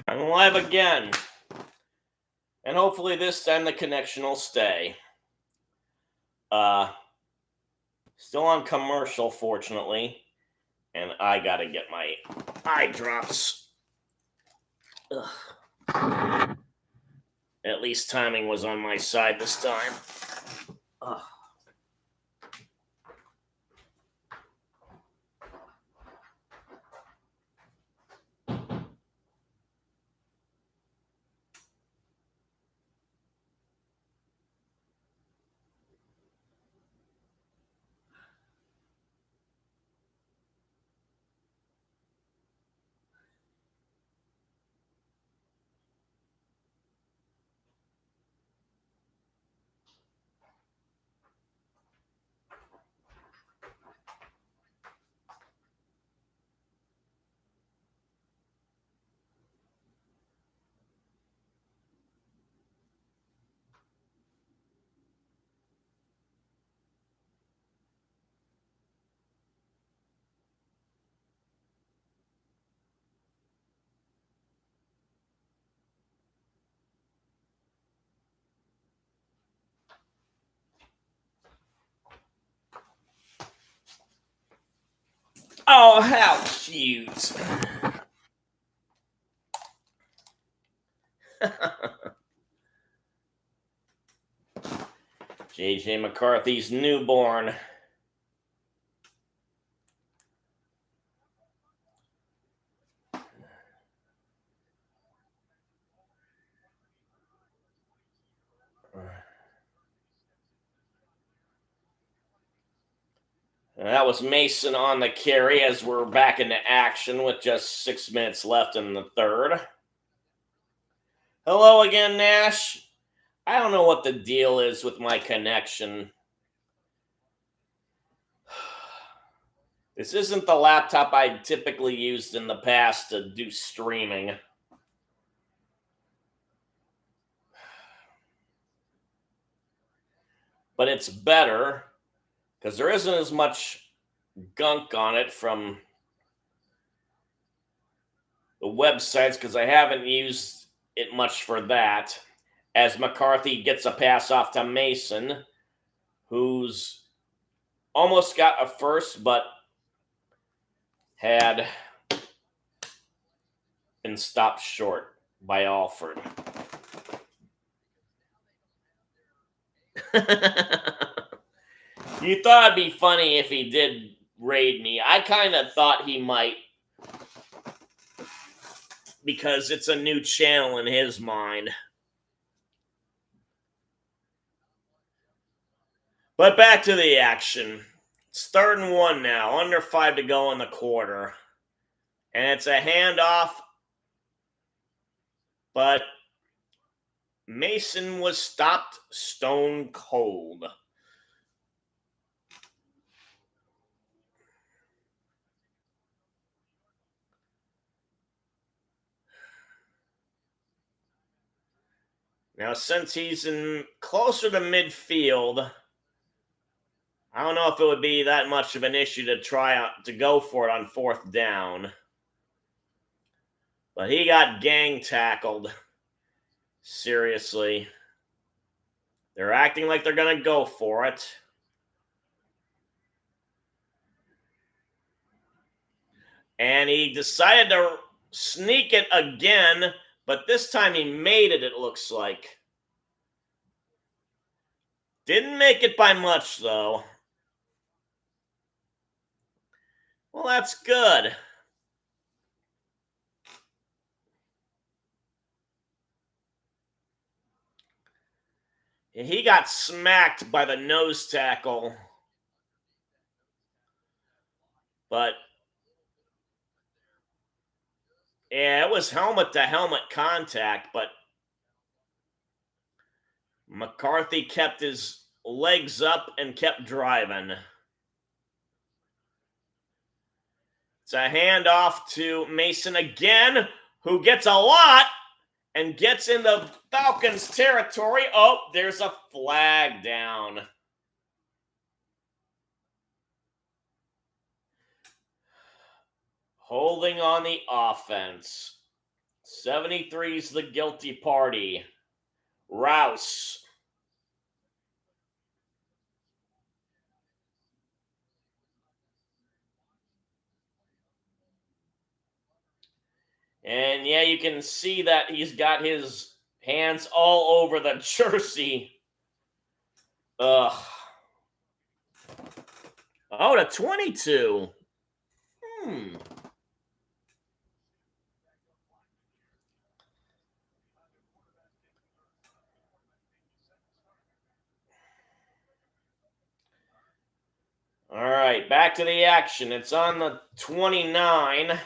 I'm live again. And hopefully this time the connection will stay. Still on commercial, fortunately. And I gotta get my eye drops. Ugh. At least timing was on my side this time. Ugh. Oh, how cute. J.J. McCarthy's newborn. That was Mason on the carry as we're back into action with just 6 minutes left in the third. Hello again, Nash. I don't know what the deal is with my connection. This isn't the laptop I typically used in the past to do streaming. But it's better because there isn't as much gunk on it from the websites because I haven't used it much for that. As McCarthy gets a pass off to Mason, who's almost got a first, but had been stopped short by Alford. You thought it'd be funny if he did raid me. I kind of thought he might because it's a new channel in his mind. But back to the action. It's 3rd and 1 now, under 5 to go in the quarter. And it's a handoff, but Mason was stopped stone cold. Now, since he's in closer to midfield, I don't know if it would be that much of an issue to try out to go for it on 4th down. But he got gang tackled. Seriously. They're acting like they're going to go for it. And he decided to sneak it again, but this time he made it, it looks like. Didn't make it by much, though. Well, that's good. He got smacked by the nose tackle. But, yeah, it was helmet-to-helmet contact, but McCarthy kept his legs up and kept driving. It's a handoff to Mason again, who gets a lot and gets into Falcons territory. Oh, there's a flag down. Holding on the offense. 73 is the guilty party. Rouse. And yeah, you can see that he's got his hands all over the jersey. Ugh. Oh, to 22. All right, back to the action. It's on the 29.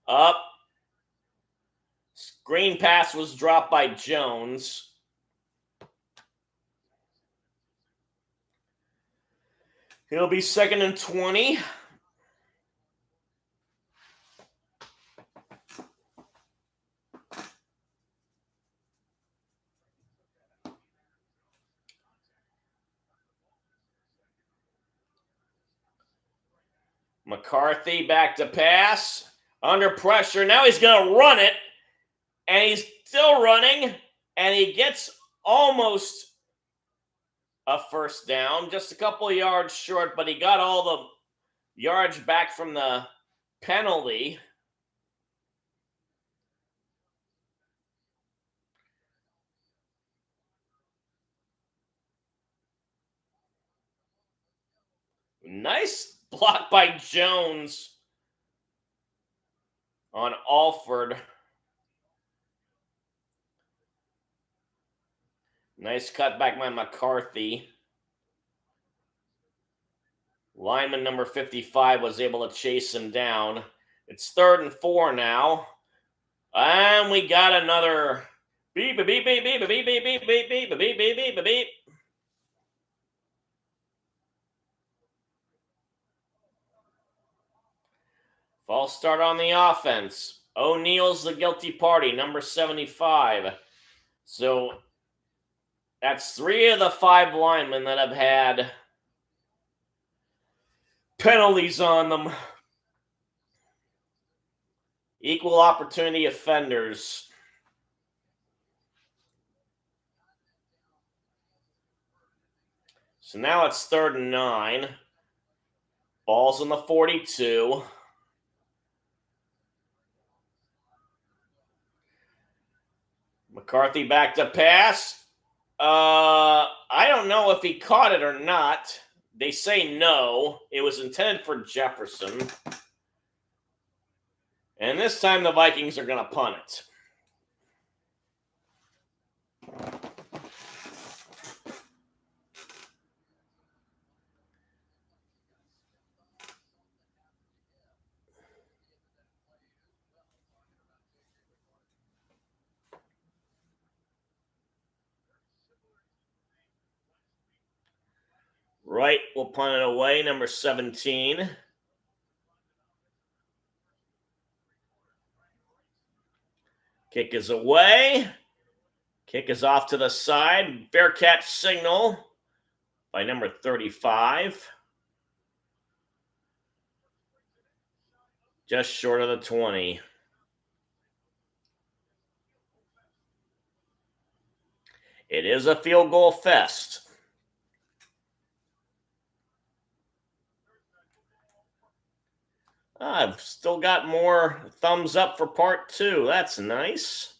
Up. Screen pass was dropped by Jones. It'll be 2nd and 20. McCarthy back to pass. Under pressure. Now he's going to run it. And he's still running. And he gets almost a first down. Just a couple of yards short. But he got all the yards back from the penalty. Nice block by Jones on Alford. Nice cutback by McCarthy. Lineman number 55 was able to chase him down. It's 3rd and 4 now. And we got another beep, beep, beep, beep, beep, beep, beep, beep, beep, beep, beep, beep, beep, beep, beep. False start on the offense. O'Neill's the guilty party, number 75. So that's 3 of the 5 linemen that have had penalties on them. Equal opportunity offenders. So now it's 3rd and 9. Ball's on the 42. McCarthy back to pass. I don't know if he caught it or not. They say no. It was intended for Jefferson. And this time the Vikings are going to punt it. Wright will punt it away, number 17. Kick is away. Kick is off to the side. Bearcat signal by number 35. Just short of the 20. It is a field goal fest. I've still got more thumbs up for part 2. That's nice.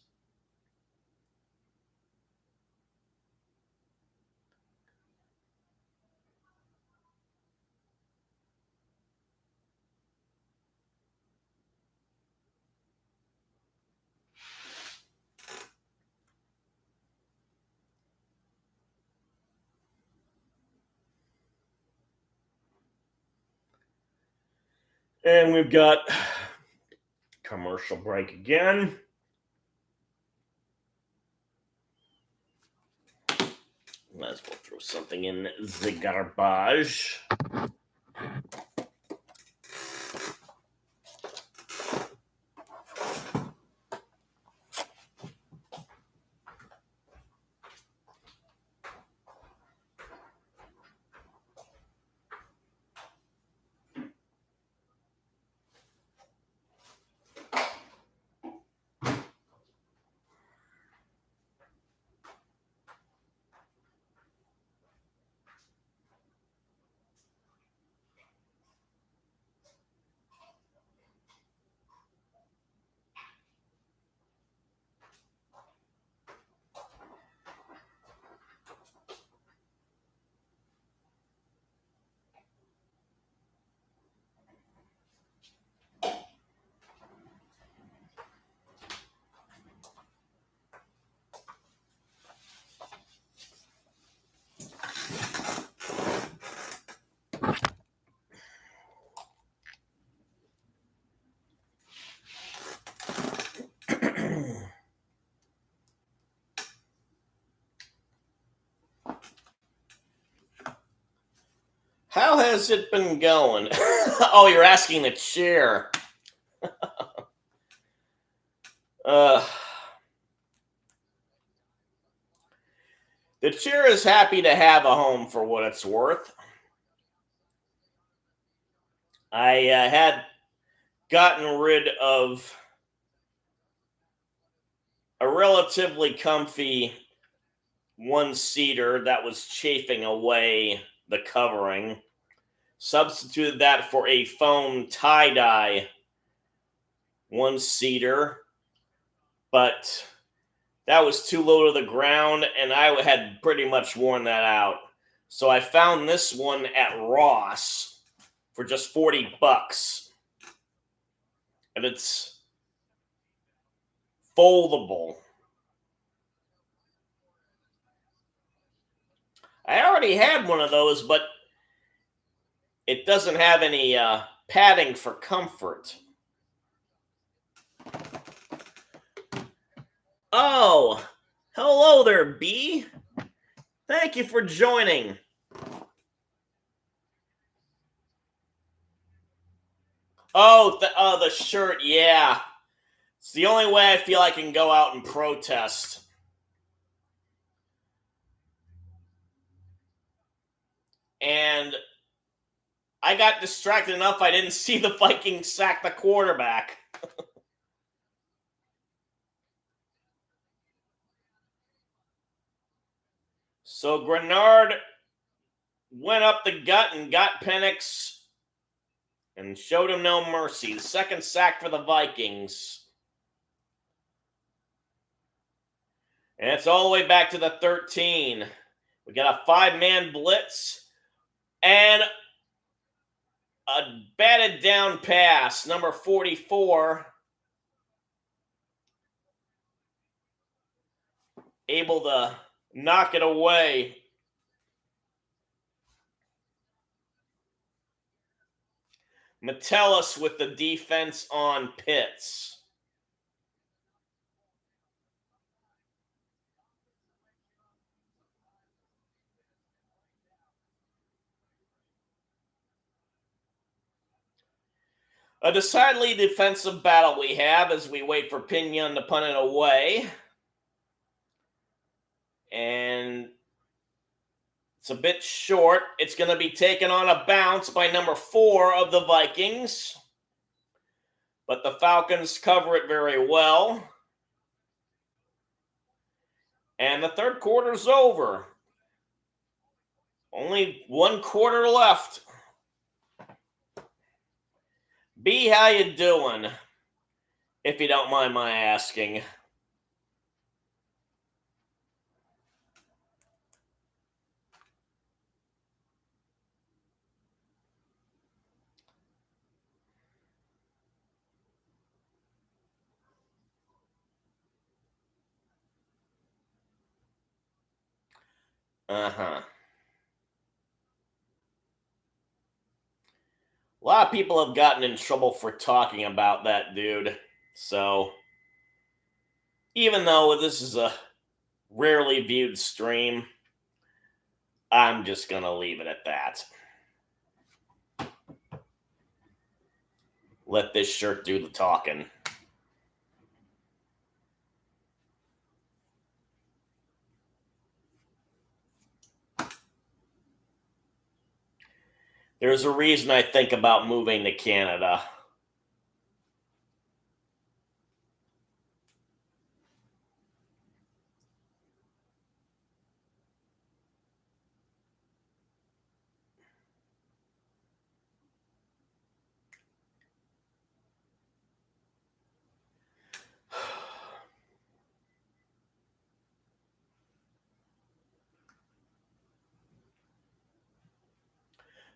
And we've got commercial break again. Let's go throw something in the garbage. has it been going? Oh, you're asking the chair. uh, the chair is happy to have a home for what it's worth. I had gotten rid of a relatively comfy one-seater that was chafing away the covering. Substituted that for a foam tie-dye one-seater, but that was too low to the ground, and I had pretty much worn that out. So I found this one at Ross for just $40, and it's foldable. I already had one of those, but it doesn't have any padding for comfort. Oh, hello there, B. Thank you for joining. Oh, the shirt, yeah. It's the only way I feel I can go out and protest. And I got distracted enough I didn't see the Vikings sack the quarterback. So Grenard went up the gut and got Penix and showed him no mercy. The second sack for the Vikings. And it's all the way back to the 13. We got a 5-man blitz and a batted down pass. Number 44 able to knock it away. Metellus with the defense on Pitts. A decidedly defensive battle we have as we wait for Pinion to punt it away. And it's a bit short. It's going to be taken on a bounce by number 4 of the Vikings. But the Falcons cover it very well. And the third quarter's over. Only 1 quarter left. B, how you doing? If you don't mind my asking. Uh-huh. A lot of people have gotten in trouble for talking about that dude. So, even though this is a rarely viewed stream, I'm just going to leave it at that. Let this shirt do the talking. There's a reason I think about moving to Canada.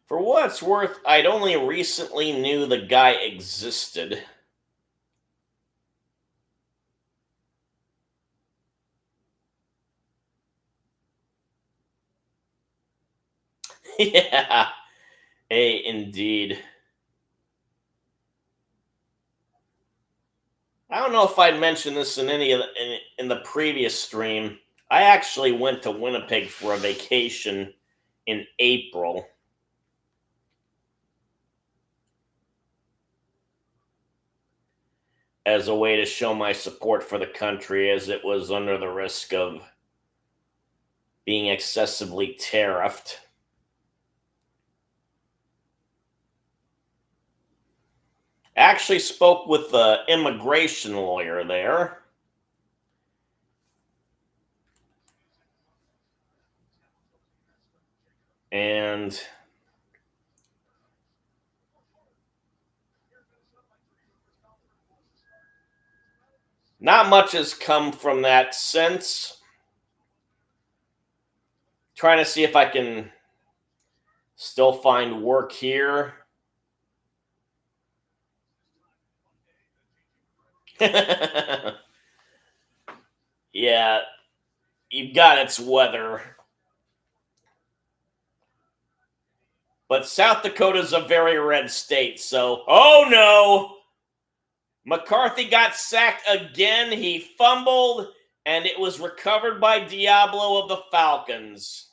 For what it's worth, I'd only recently knew the guy existed. Yeah, hey, indeed. I don't know if I'd mentioned this in any of in the previous stream. I actually went to Winnipeg for a vacation in April. as a way to show my support for the country, as it was under the risk of being excessively tariffed. Actually spoke with the immigration lawyer there. And not much has come from that since. Trying to see if I can still find work here. Yeah, you've got its weather. But South Dakota's a very red state, so oh no! McCarthy got sacked again. He fumbled, and it was recovered by Diablo of the Falcons.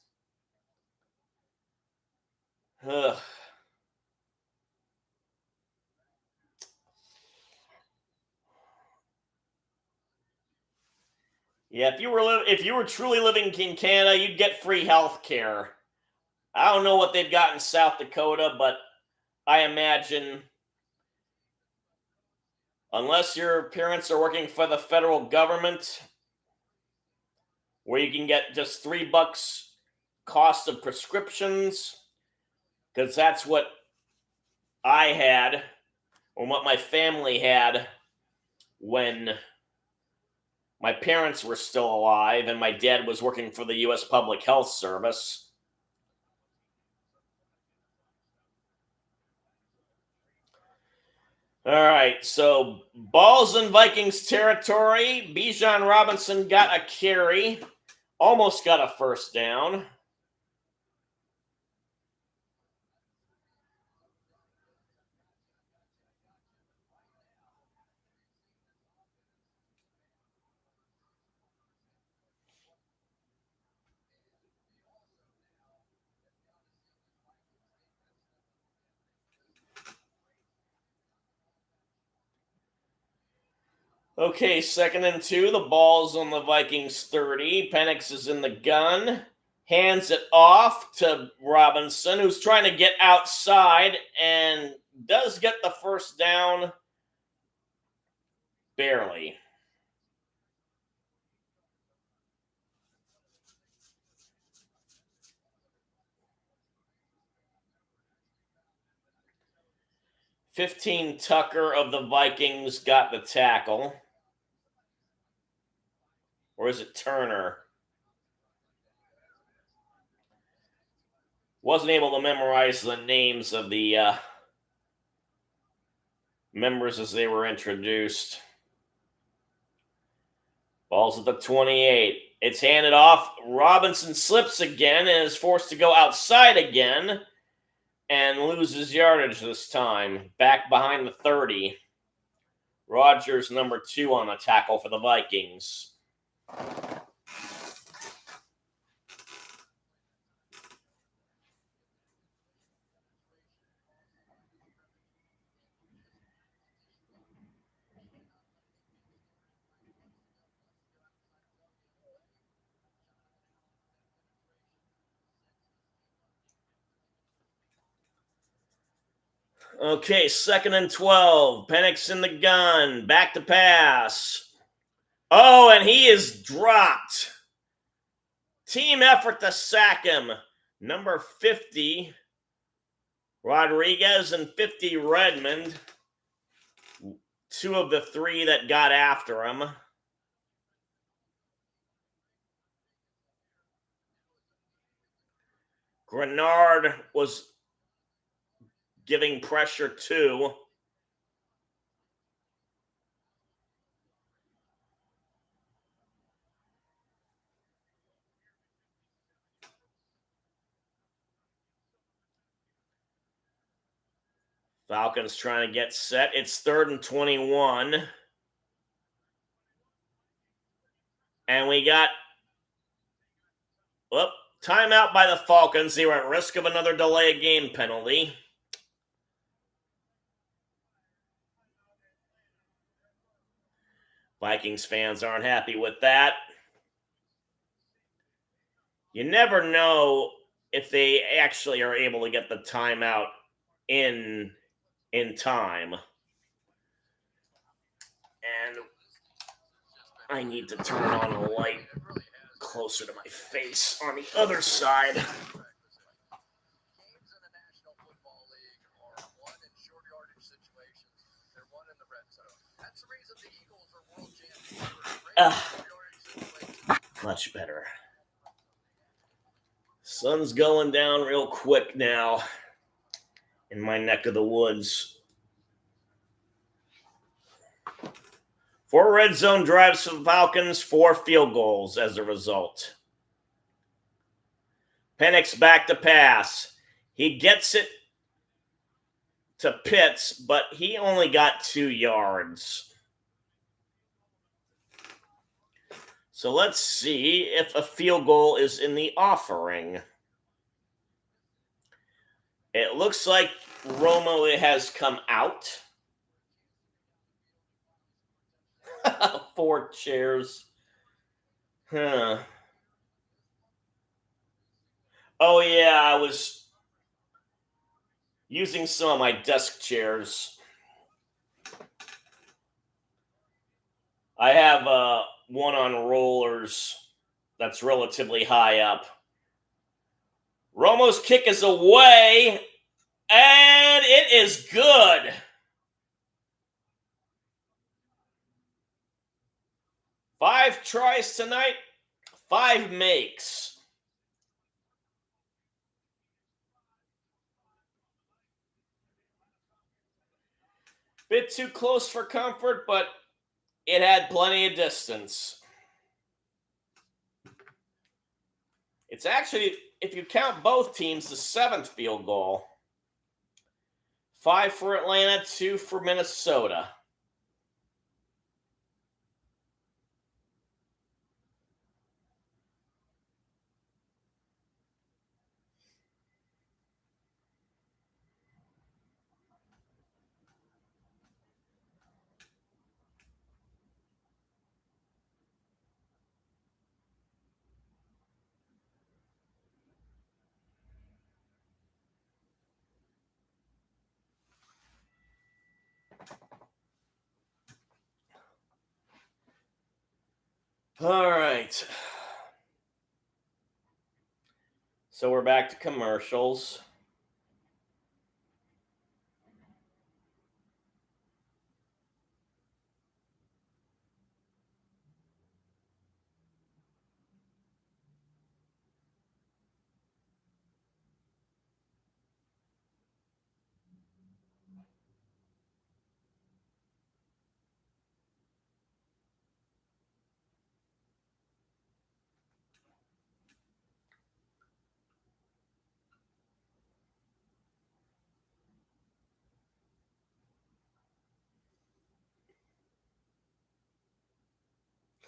Ugh. Yeah, if you were truly living in Canada, you'd get free health care. I don't know what they've got in South Dakota, but I imagine unless your parents are working for the federal government, where you can get just $3 cost of prescriptions, because that's what I had, or what my family had when my parents were still alive and my dad was working for the U.S. Public Health Service. All right, so balls in Vikings territory. Bijan Robinson got a carry, almost got a first down. Okay, 2nd and 2. The ball's on the Vikings 30. Penix is in the gun. Hands it off to Robinson, who's trying to get outside and does get the first down. Barely. $15 Tucker of the Vikings got the tackle. Or is it Turner? Wasn't able to memorize the names of the members as they were introduced. Ball's at the 28. It's handed off. Robinson slips again and is forced to go outside again and loses yardage this time. Back behind the 30. Rodgers, number 2 on the tackle for the Vikings. Okay, 2nd and 12. Penix in the gun. Back to pass. Oh, and he is dropped. Team effort to sack him. Number 50, Rodriguez, and 50, Redmond. 2 of the 3 that got after him. Grenard was giving pressure too. Falcons trying to get set. It's 3rd and 21. And we got timeout by the Falcons. They were at risk of another delay of game penalty. Vikings fans aren't happy with that. You never know if they actually are able to get the timeout in time. And I need to turn on a light closer to my face on the other side. Much better. Sun's going down real quick now in my neck of the woods. 4 red zone drives for the Falcons, 4 field goals as a result. Penix back to pass. He gets it to Pitts, but he only got 2 yards. So let's see if a field goal is in the offering. It looks like Romo has come out. 4 chairs. Huh. Oh, yeah, I was using some of my desk chairs. I have one on rollers that's relatively high up. Romo's kick is away, and it is good. Five tries tonight, 5 makes. Bit too close for comfort, but it had plenty of distance. It's actually, if you count both teams, the 7th field goal. 5 for Atlanta, 2 for Minnesota. All right. So we're back to commercials.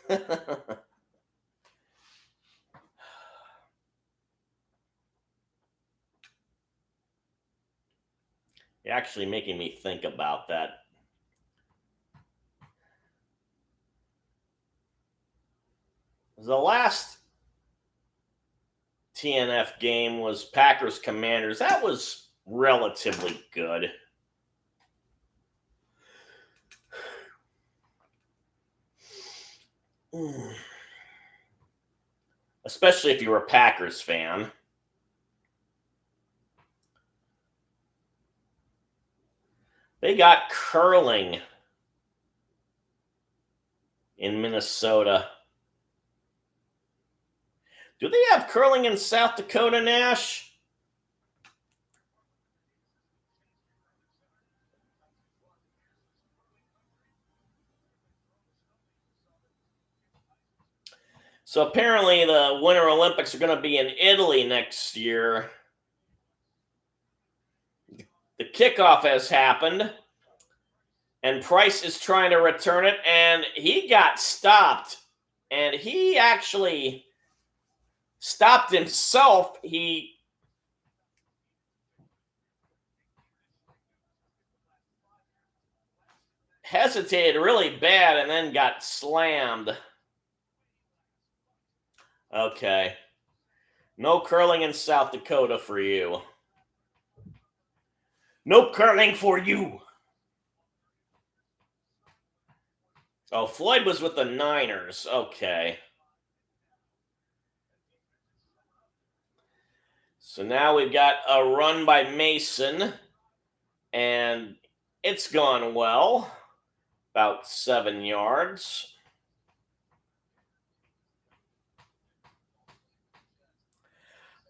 You're actually making me think about that. The last TNF game was Packers Commanders. That was relatively good. Especially if you're a Packers fan. They got curling in Minnesota. Do they have curling in South Dakota, Nash? So apparently the Winter Olympics are going to be in Italy next year. The kickoff has happened, and Price is trying to return it, and he got stopped. And he actually stopped himself. He hesitated really bad and then got slammed. Okay. No curling in South Dakota for you. No curling for you. Oh, Floyd was with the Niners. Okay. So now we've got a run by Mason, and it's gone well. About 7 yards.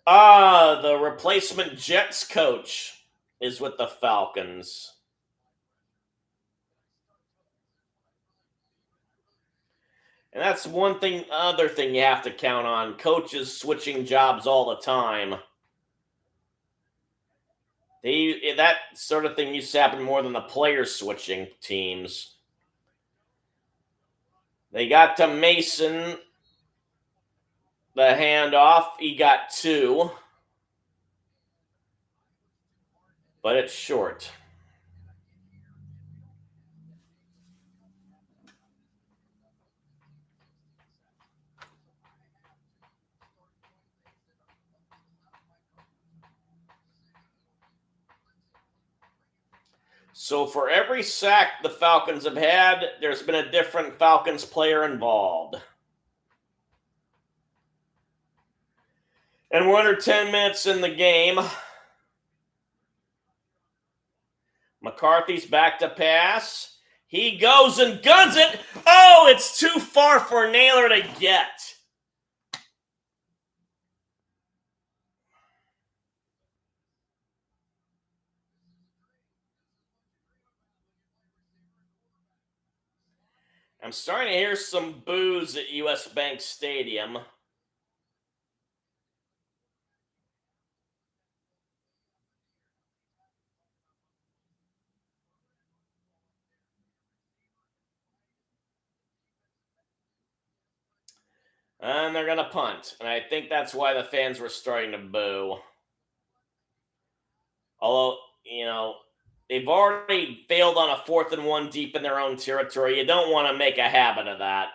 The replacement Jets coach is with the Falcons. And that's other thing you have to count on. Coaches switching jobs all the time. That sort of thing used to happen more than the players switching teams. They got to Mason, the handoff. He got 2, but it's short. So for every sack the Falcons have had, there's been a different Falcons player involved. And we're under 10 minutes in the game. McCarthy's back to pass. He goes and guns it. Oh, it's too far for Naylor to get. I'm starting to hear some boos at US Bank Stadium. And they're going to punt. And I think that's why the fans were starting to boo. Although, they've already failed on a 4th and 1 deep in their own territory. You don't want to make a habit of that.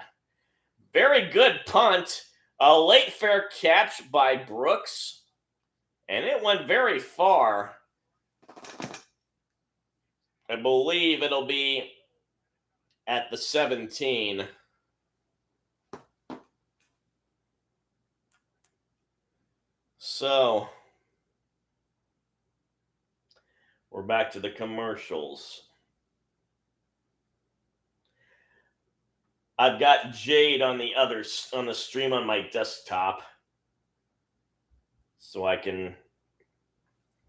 Very good punt. A late fair catch by Brooks. And it went very far. I believe it'll be at the 17. So, we're back to the commercials. I've got Jade on the stream on my desktop, so I can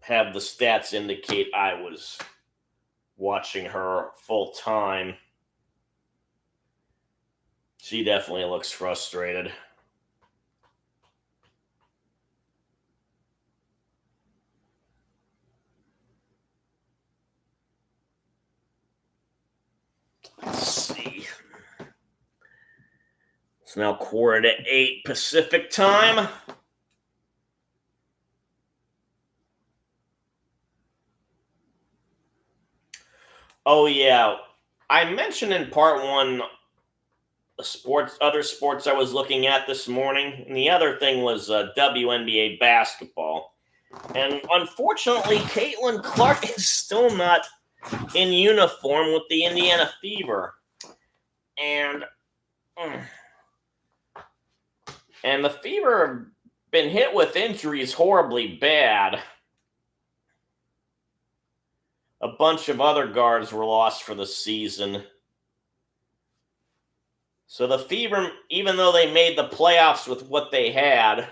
have the stats indicate I was watching her full time. She definitely looks frustrated. Let's see. It's now 7:45 Pacific time. Oh yeah, I mentioned in part 1 other sports I was looking at this morning, and the other thing was WNBA basketball. And unfortunately, Caitlin Clark is still not in uniform with the Indiana Fever. And the Fever have been hit with injuries horribly bad. A bunch of other guards were lost for the season. So the Fever, even though they made the playoffs with what they had,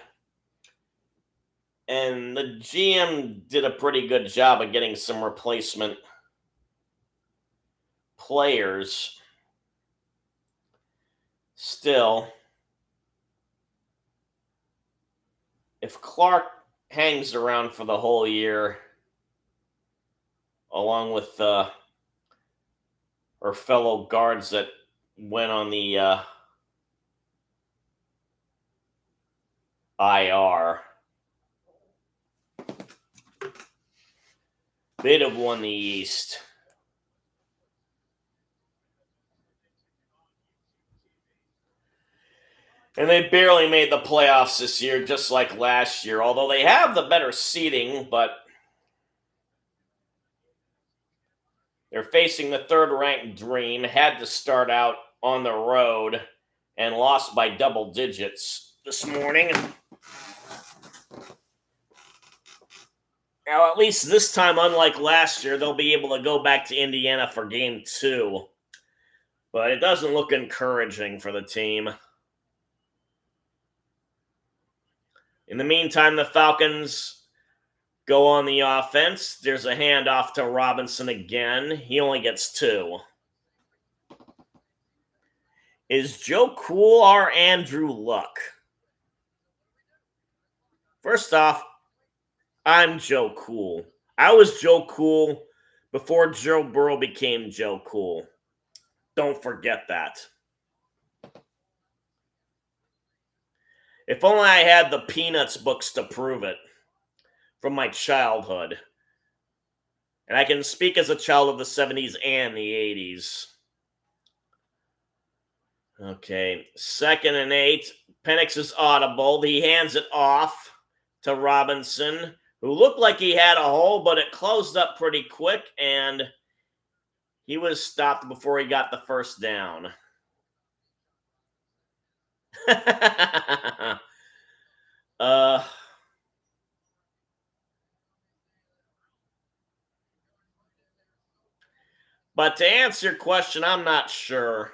and the GM did a pretty good job of getting some replacement players, still, if Clark hangs around for the whole year, along with her fellow guards that went on the IR, they'd have won the East. And they barely made the playoffs this year, just like last year, although they have the better seeding, but they're facing the third-ranked Dream, had to start out on the road and lost by double digits this morning. Now, at least this time, unlike last year, they'll be able to go back to Indiana for game 2. But it doesn't look encouraging for the team. In the meantime, the Falcons go on the offense. There's a handoff to Robinson again. He only gets 2. Is Joe Cool our Andrew Luck? First off, I'm Joe Cool. I was Joe Cool before Joe Burrow became Joe Cool. Don't forget that. If only I had the Peanuts books to prove it from my childhood. And I can speak as a child of the 70s and the 80s. Okay, 2nd and 8. Penix is audible. He hands it off to Robinson, who looked like he had a hole, but it closed up pretty quick, and he was stopped before he got the first down. But to answer your question, I'm not sure.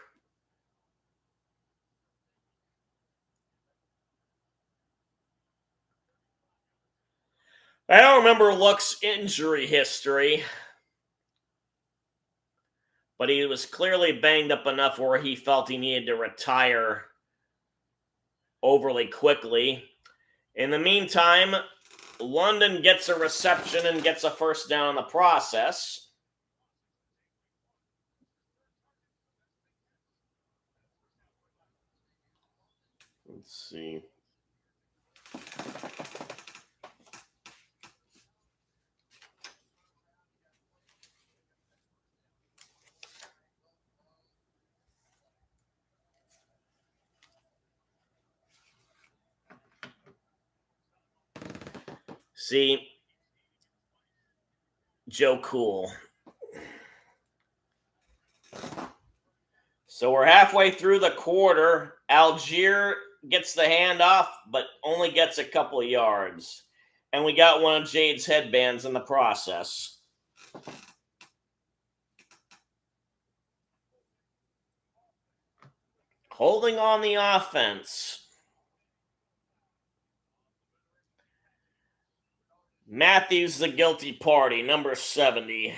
I don't remember Luck's injury history, but he was clearly banged up enough where he felt he needed to retire overly quickly. In the meantime, London gets a reception and gets a first down in the process. Let's see. See, Joe Cool. So we're halfway through the quarter. Algier gets the handoff, but only gets a couple of yards. And we got one of Jade's headbands in the process. Holding on the offense. Matthews, the guilty party, number 70.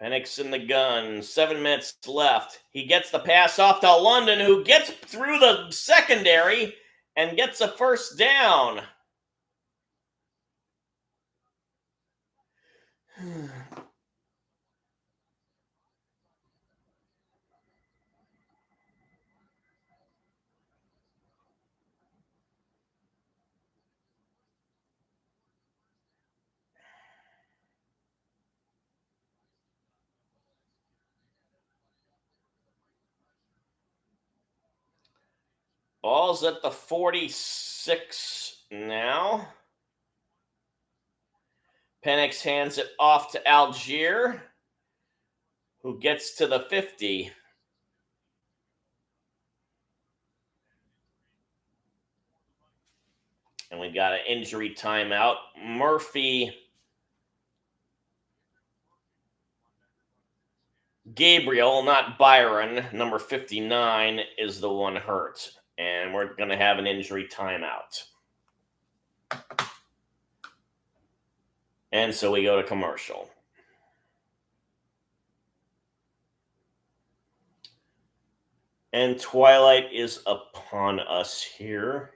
Penix in the gun. 7 minutes left. He gets the pass off to London, who gets through the secondary and gets a first down. Ball's at the 46 now. Penix hands it off to Algier, who gets to the 50. And we got an injury timeout. Murphy Gabriel, not Byron, number 59, is the one hurt. And we're going to have an injury timeout. And so we go to commercial. And twilight is upon us here.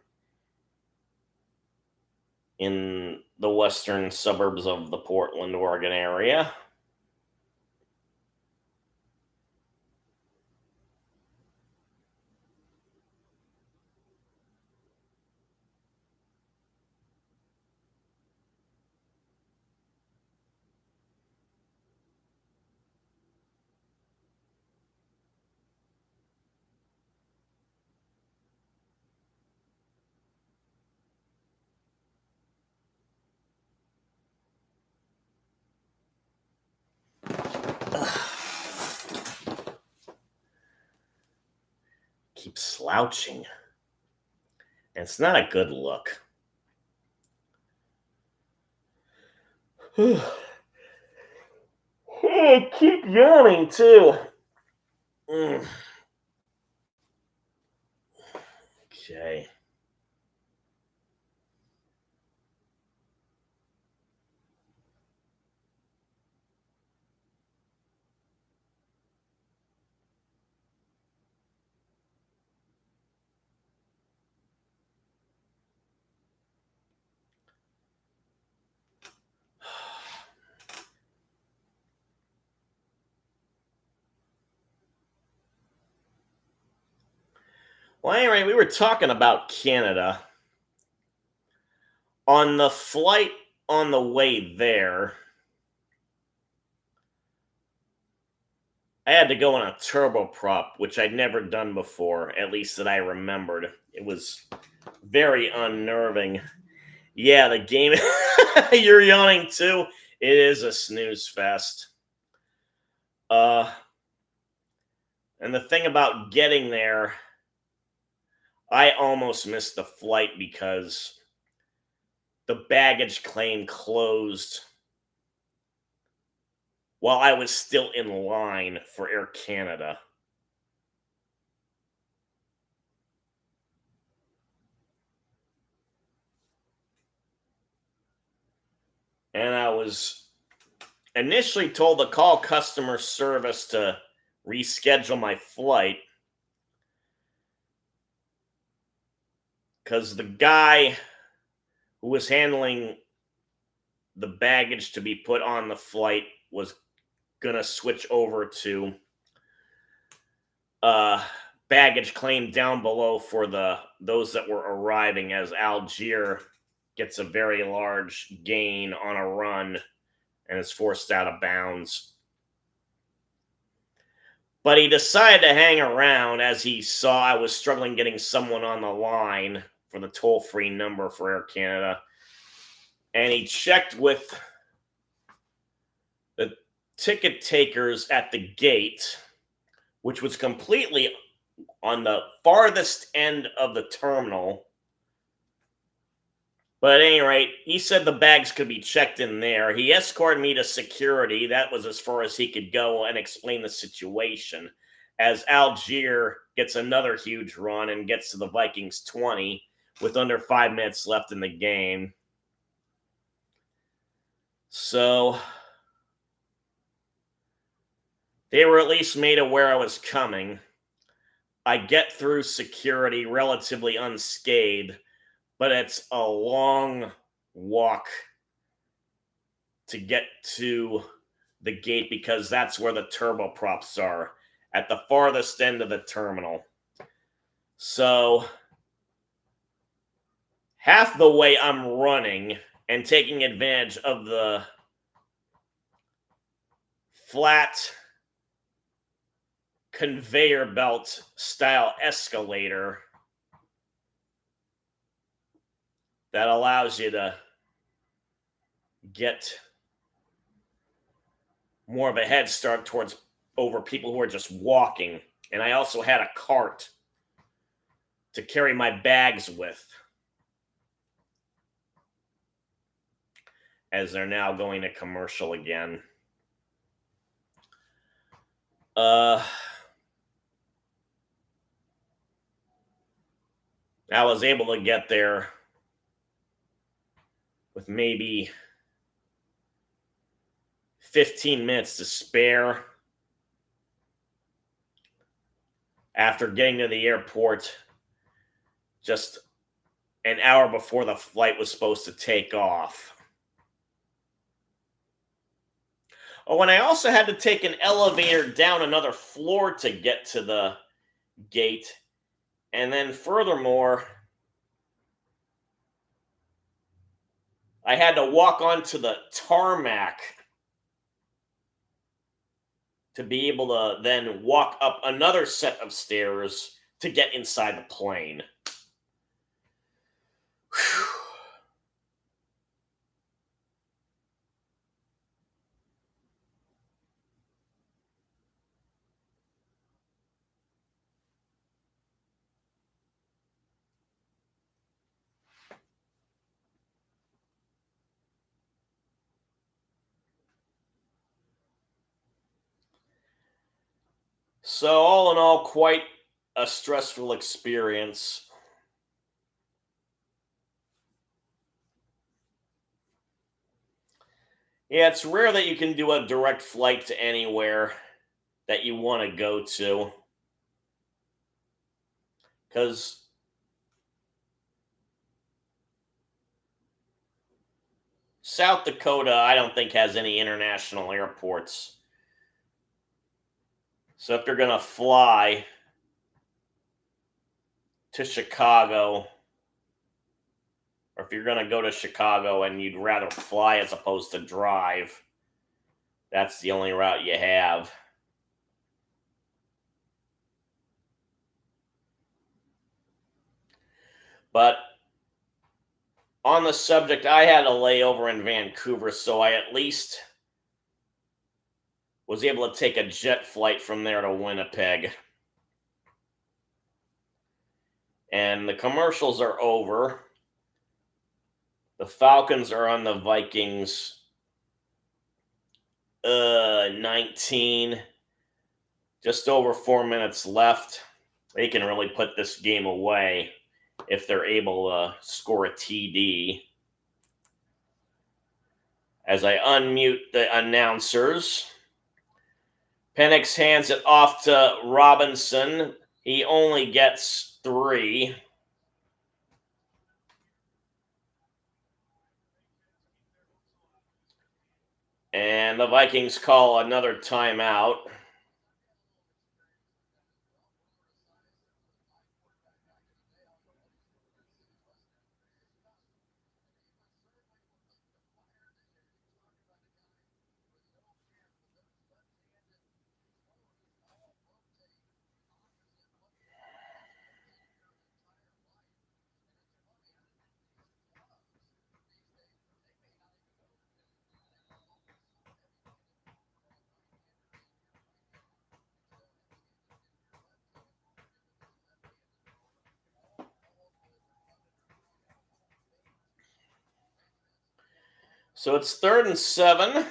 in the western suburbs of the Portland, Oregon area. Keep slouching. And it's not a good look. I keep yawning too. Okay. Well, anyway, we were talking about Canada. On the flight on the way there, I had to go on a turboprop, which I'd never done before, at least that I remembered. It was very unnerving. Yeah, the game. You're yawning too. It is a snooze fest. Uh, and the thing about getting there, I almost missed the flight because the baggage claim closed while I was still in line for Air Canada. And I was initially told to call customer service to reschedule my flight because the guy who was handling the baggage to be put on the flight was gonna switch over to baggage claim down below for those that were arriving, as Algier gets a very large gain on a run and is forced out of bounds. But he decided to hang around as he saw I was struggling getting someone on the line for the toll-free number for Air Canada. And he checked with the ticket takers at the gate, which was completely on the farthest end of the terminal. But at any rate, he said the bags could be checked in there. He escorted me to security. That was as far as he could go and explain the situation. As Algier gets another huge run and gets to the Vikings 20 with under 5 minutes left in the game. So they were at least made aware I was coming. I get through security relatively unscathed, but it's a long walk to get to the gate because that's where the turboprops are, at the farthest end of the terminal. So half the way I'm running and taking advantage of the flat conveyor belt style escalator that allows you to get more of a head start towards over people who are just walking. And I also had a cart to carry my bags with, as they're now going to commercial again. I was able to get there with maybe 15 minutes to spare after getting to the airport just an hour before the flight was supposed to take off. Oh, and I also had to take an elevator down another floor to get to the gate. And then furthermore, I had to walk onto the tarmac to be able to then walk up another set of stairs to get inside the plane. Whew. So, all in all, quite a stressful experience. Yeah, it's rare that you can do a direct flight to anywhere that you want to go to. Because South Dakota, I don't think, has any international airports. So if you're going to fly to Chicago, or if you're going to go to Chicago and you'd rather fly as opposed to drive, that's the only route you have. But on the subject, I had a layover in Vancouver, so I at least was able to take a jet flight from there to Winnipeg. And the commercials are over. The Falcons are on the Vikings 19. Just over 4 minutes left. They can really put this game away if they're able to score a TD. As I unmute the announcers, Penix hands it off to Robinson. He only gets 3. And the Vikings call another timeout. So it's 3rd and 7.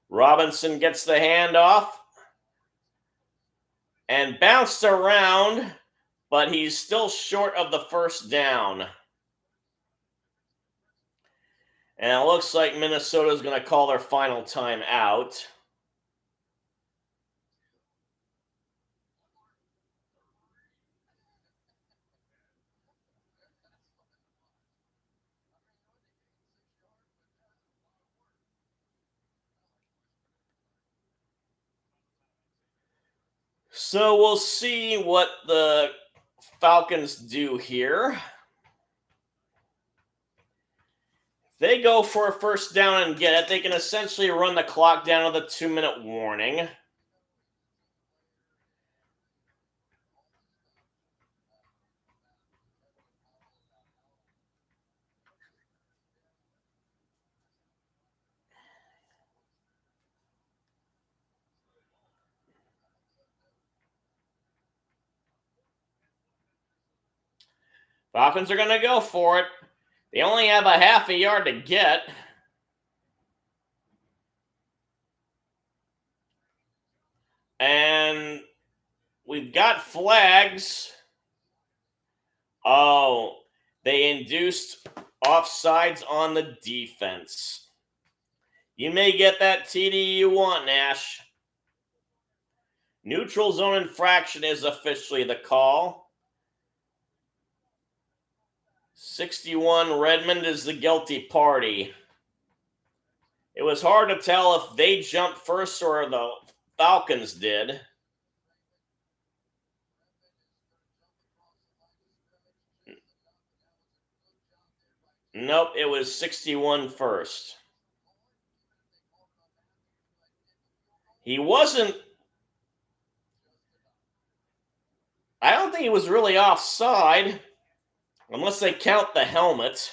Robinson gets the handoff and bounced around, but he's still short of the first down. And it looks like Minnesota is going to call their final time out. So we'll see what the Falcons do here. They go for a first down and get it. They can essentially run the clock down to the 2-minute warning. Falcons are going to go for it. They only have a half a yard to get. And we've got flags. Oh, they induced offsides on the defense. You may get that TD you want, Nash. Neutral zone infraction is officially the call. 61, Redmond is the guilty party. It was hard to tell if they jumped first or the Falcons did. Nope, it was 61 first. He wasn't. I don't think he was really offside, unless they count the helmet.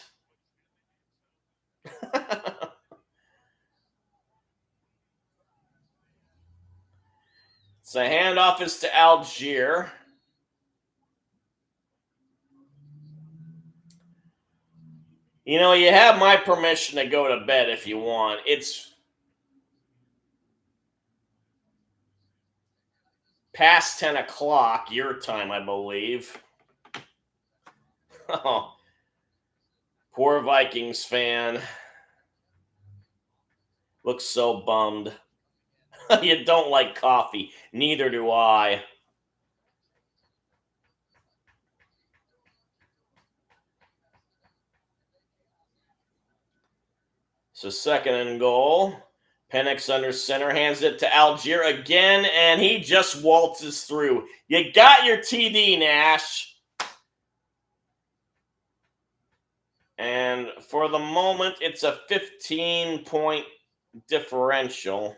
So handoff is to Algier. You know, you have my permission to go to bed if you want. It's past 10 o'clock your time, I believe. Oh, poor Vikings fan. Looks so bummed. You don't like coffee. Neither do I. So second and goal. Penix under center, hands it to Algier again, and he just waltzes through. You got your TD, Nash. And for the moment, it's a 15-point differential.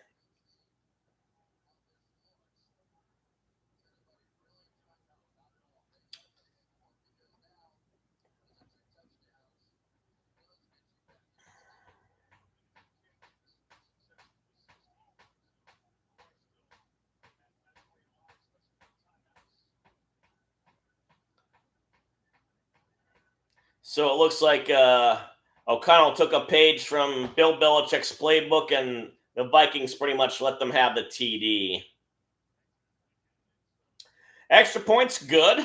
So it looks like O'Connell took a page from Bill Belichick's playbook, and the Vikings pretty much let them have the TD. Extra points, good.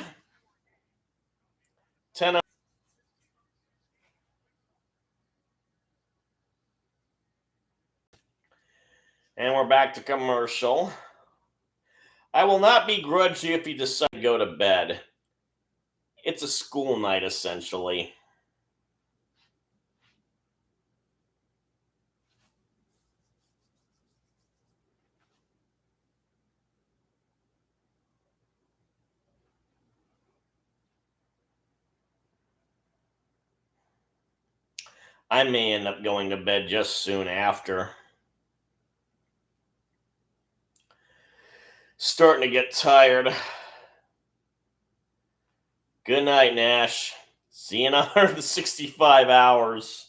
10. And we're back to commercial. I will not begrudge you if you decide to go to bed. It's a school night, essentially. I may end up going to bed just soon after. Starting to get tired. Good night, Nash. See you in 165 hours.